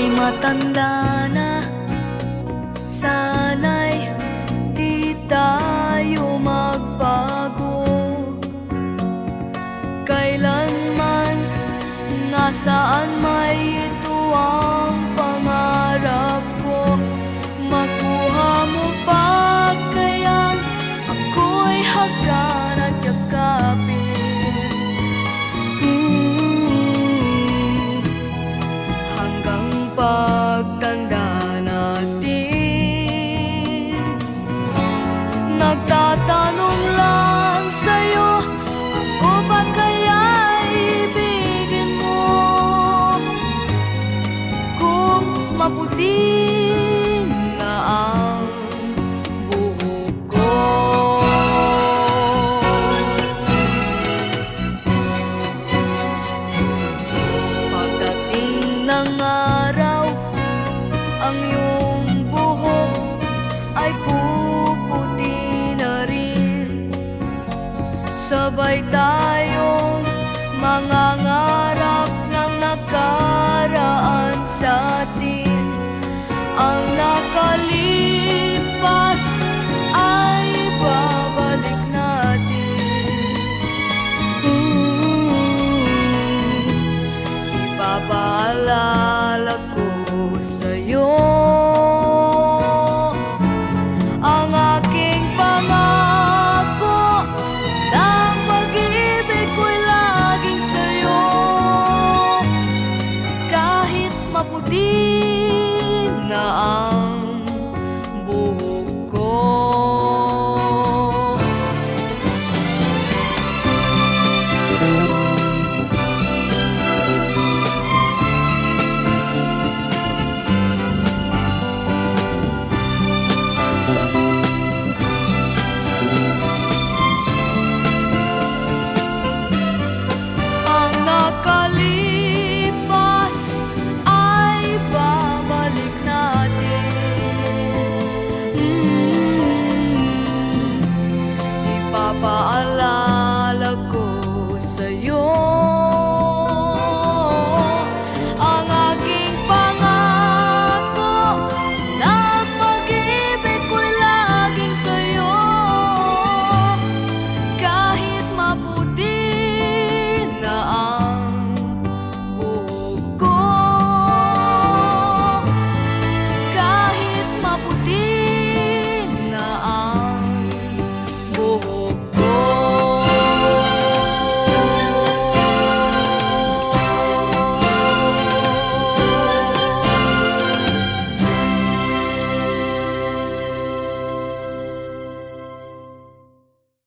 Ay matanda na, sana'y di tayo magbago. Kailanman, nasaan may ito ang pangarap ko. Makuha mo pa kayang ako'y hagkan at yakapin. Hanggang pagtanda natin, nagtatanong lang sa'yo, ako ba kaya ibigin mo? Kung maputi na ang buhok ko. Pagdating ng araw, ang iyong buhok ay puputi na rin. Sabay tayo